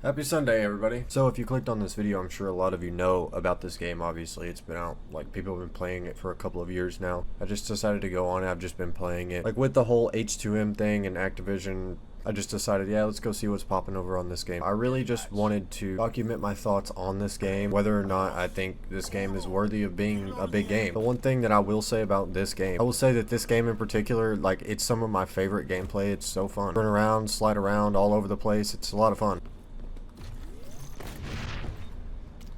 Happy Sunday, everybody. So if you clicked on this video, I'm sure a lot of you know about this game. Obviously, it's been out, like, people have been playing it for a couple of years now. I just decided to go on it. I've just been playing it. Like, with the whole H2M thing and Activision, I just decided, yeah, let's go see what's popping over on this game. I really just wanted to document my thoughts on this game, whether or not I think this game is worthy of being a big game. The one thing that I will say about this game, I will say that this game in particular, like, it's some of my favorite gameplay. It's so fun. Run around, slide around all over the place. It's a lot of fun.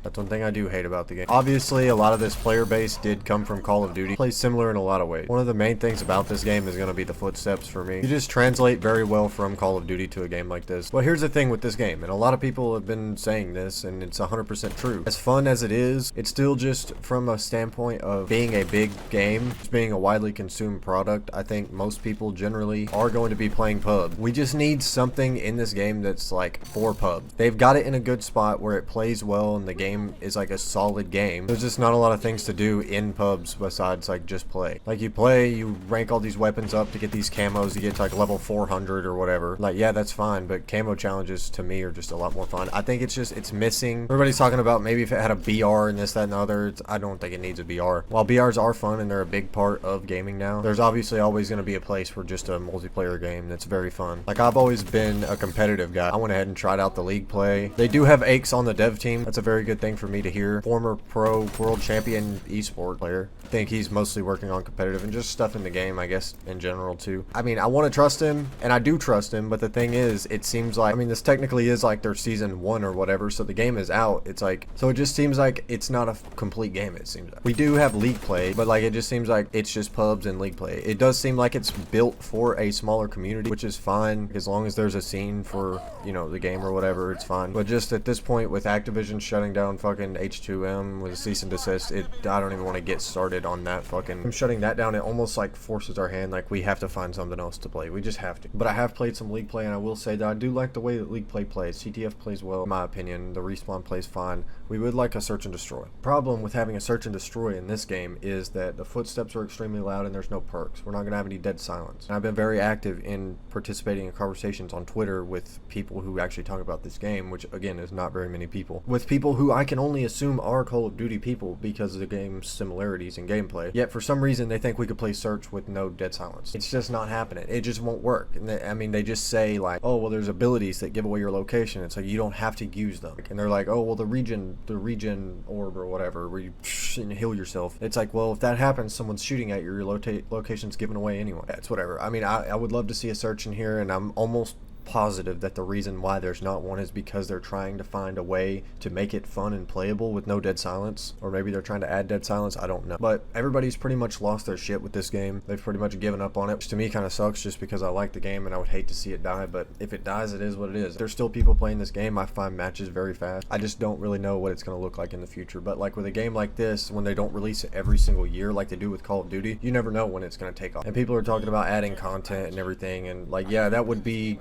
That's one thing I do hate about the game. Obviously, a lot of this player base did come from Call of Duty. It plays similar in a lot of ways. One of the main things about this game is going to be the footsteps for me. You just translate very well from Call of Duty to a game like this. But here's the thing with this game, and a lot of people have been saying this, and it's 100% true. As fun as it is, it's still just from a standpoint of being a big game, just being a widely consumed product. I think most people generally are going to be playing pub. We just need something in this game that's like for pub. They've got it in a good spot where it plays well and the game is like a solid game. There's just not a lot of things to do in pubs besides like just play. Like you play, you rank all these weapons up to get these camos, you get to like level 400 or whatever. Like yeah, that's fine, but camo challenges to me are just a lot more fun. I think it's missing. Everybody's talking about maybe if it had a BR and this, that, and the other. I don't think it needs a BR. While BRs are fun and they're a big part of gaming now, there's obviously always going to be a place for just a multiplayer game that's very fun. Like I've always been a competitive guy. I went ahead and tried out the league play. They do have Aches on the dev team. That's a very good thing for me to hear. Former pro world champion esport player. I think he's mostly working on competitive and just stuff in the game, I guess, in general too. I mean, I want to trust him, and I do trust him, but the thing is, it seems like, I mean, this technically is like their season 1 or whatever, so the game is out. It's like, so it just seems like it's not a complete game, it seems like. We do have league play, but like it just seems like it's just pubs and league play. It does seem like it's built for a smaller community, which is fine as long as there's a scene for, you know, the game or whatever, it's fine. But just at this point with Activision shutting down fucking H2M with a cease and desist, I don't even want to get started on that fucking. I'm shutting that down. It almost like forces our hand, like we have to find something else to play. We just have to. But I have played some league play, and I will say that I do like the way that league play plays. CTF plays well, in my opinion. The respawn plays fine. We would like a search and destroy. Problem with having a search and destroy in this game is that the footsteps are extremely loud and there's no perks. We're not going to have any dead silence. And I've been very active in participating in conversations on Twitter with people who actually talk about this game, which again is not very many people. With people who I can only assume are Call of Duty people because of the game's similarities in gameplay. Yet for some reason they think we could play search with no dead silence. It's just not happening. It just won't work. And I mean, they just say like, oh well, there's abilities that give away your location. It's like you don't have to use them. And they're like, oh well, the regen orb or whatever where you heal yourself. It's like, well, if that happens, someone's shooting at you, your location's given away anyway. Yeah, it's whatever. I mean, I would love to see a search in here, and I'm almost positive that the reason why there's not one is because they're trying to find a way to make it fun and playable with no dead silence, or maybe they're trying to add dead silence. I don't know, but everybody's pretty much lost their shit with this game. They've pretty much given up on it, which to me kind of sucks just because I like the game and I would hate to see it die. But if it dies, it is what it is. There's still people playing this game. I find matches very fast. I just don't really know what it's going to look like in the future. But like with a game like this, when they don't release it every single year like they do with Call of Duty, you never know when it's going to take off. And people are talking about adding content and everything, and like, yeah, that would be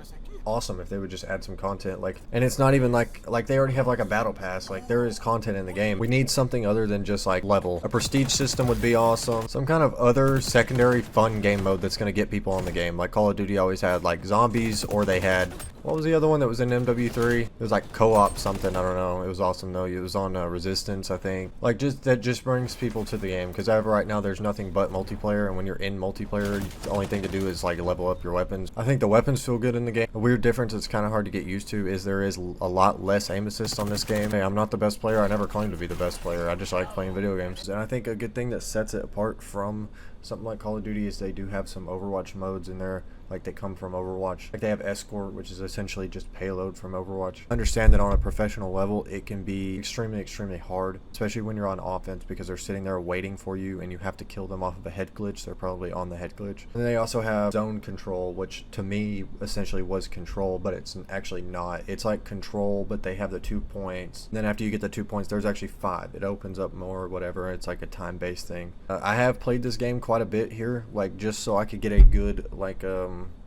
awesome if they would just add some content. Like, and it's not even like they already have like a battle pass. Like, there is content in the game. We need something other than just like level. A prestige system would be awesome. Some kind of other secondary fun game mode that's going to get people on the game. Like Call of Duty always had like zombies, or they had, what was the other one that was in MW3? It was like co-op something, I don't know. It was awesome though. It was on Resistance, I think. Like, just that just brings people to the game, because as of right now there's nothing but multiplayer, and when you're in multiplayer, the only thing to do is like level up your weapons. I think the weapons feel good in the game. A weird difference that's kind of hard to get used to is there is a lot less aim assist on this game. Hey, I'm not the best player. I never claimed to be the best player. I just like playing video games. And I think a good thing that sets it apart from something like Call of Duty is they do have some Overwatch modes in there, like they come from Overwatch. Like they have Escort, which is essentially just payload from Overwatch. I understand that on a professional level, it can be extremely hard, especially when you're on offense, because they're sitting there waiting for you and you have to kill them off of a head glitch. They're probably on the head glitch. And they also have zone control, which to me essentially was control, but it's actually not. It's like control, but they have the 2 points. And then after you get the 2 points, there's actually 5. It opens up more or whatever. It's like a time-based thing. I have played this game quite a bit here, like just so I could get a good like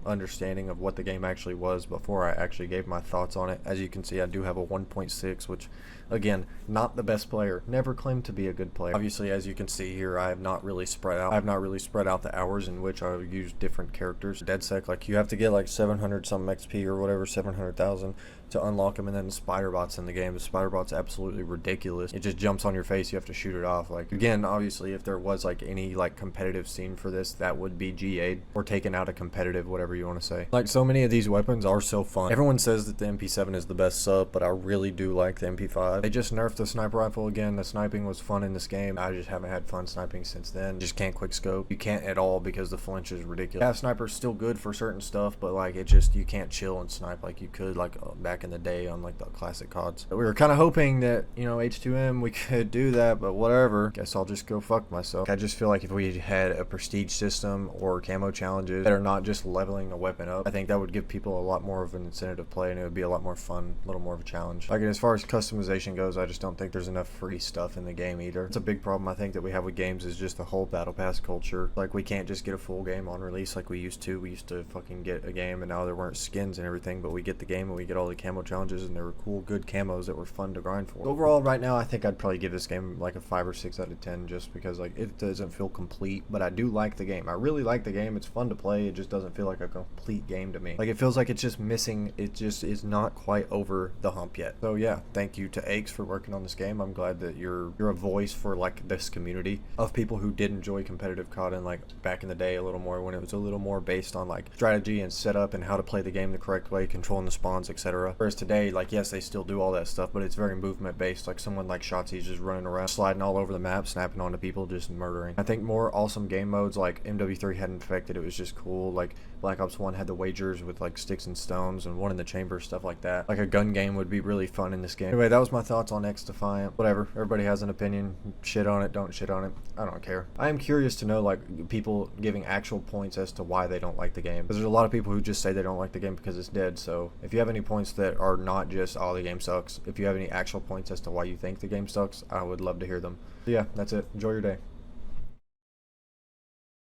understanding of what the game actually was before I actually gave my thoughts on it. As you can see, I do have a 1.6, which, again, not the best player. Never claimed to be a good player. Obviously, as you can see here, I have not really spread out. The hours in which I use different characters. DedSec, like, you have to get like 700 something XP or whatever, 700,000 to unlock them, and then the spider bots in the game. The spider bot's absolutely ridiculous. It just jumps on your face. You have to shoot it off. Like, again, obviously, if there was like any like competitive scene for this, that would be GA'd or taken out of competitive, whatever you want to say. Like, so many of these weapons are so fun. Everyone says that the MP7 is the best sub, but I really do like the MP5. They just nerfed the sniper rifle again. The sniping was fun in this game. I just haven't had fun sniping since then. Just can't quick scope. You can't at all because the flinch is ridiculous. Yeah, sniper's still good for certain stuff, but like, it just, you can't chill and snipe like you could like back in the day on like the classic CODs. We were kind of hoping that, you know, H2M, we could do that, but whatever. Guess I'll just go fuck myself. I just feel like if we had a prestige system or camo challenges that are not just leveling a weapon up, I think that would give people a lot more of an incentive to play, and it would be a lot more fun, a little more of a challenge. Like, as far as customization goes, I just don't think there's enough free stuff in the game either. It's a big problem I think that we have with games, is just the whole battle pass culture. Like, we can't just get a full game on release like we used to. We used to fucking get a game, and now there weren't skins and everything, but we get the game and we get all the camo challenges, and there were cool, good camos that were fun to grind for. Overall, right now, I think I'd probably give this game like a 5 or 6 out of 10, just because like it doesn't feel complete, but I do like the game. I really like the game. It's fun to play. It just doesn't feel like a complete game to me. Like, it feels like it's just missing. It just is not quite over the hump yet. So yeah, thank you to Aches for working on this game. I'm glad that you're a voice for like this community of people who did enjoy competitive COD and like back in the day a little more, when it was a little more based on like strategy and setup and how to play the game the correct way, controlling the spawns, etc. Whereas today, like, yes, they still do all that stuff, but it's very movement based. Like, someone like Shotzi's just running around, sliding all over the map, snapping onto people, just murdering. I think more awesome game modes like MW3 had Infected. It was just cool. Like, Black Ops 1 had the wagers with like sticks and stones, and one in the chamber, stuff like that. Like, a gun game would be really fun in this game. Anyway, that was my thoughts on XDefiant. Whatever, everybody has an opinion. Shit on it, don't shit on it. I don't care. I am curious to know like people giving actual points as to why they don't like the game, because there's a lot of people who just say they don't like the game because it's dead. So if you have any points that are not just, oh, the game sucks, if you have any actual points as to why you think the game sucks, I would love to hear them. So yeah, that's it. Enjoy your day.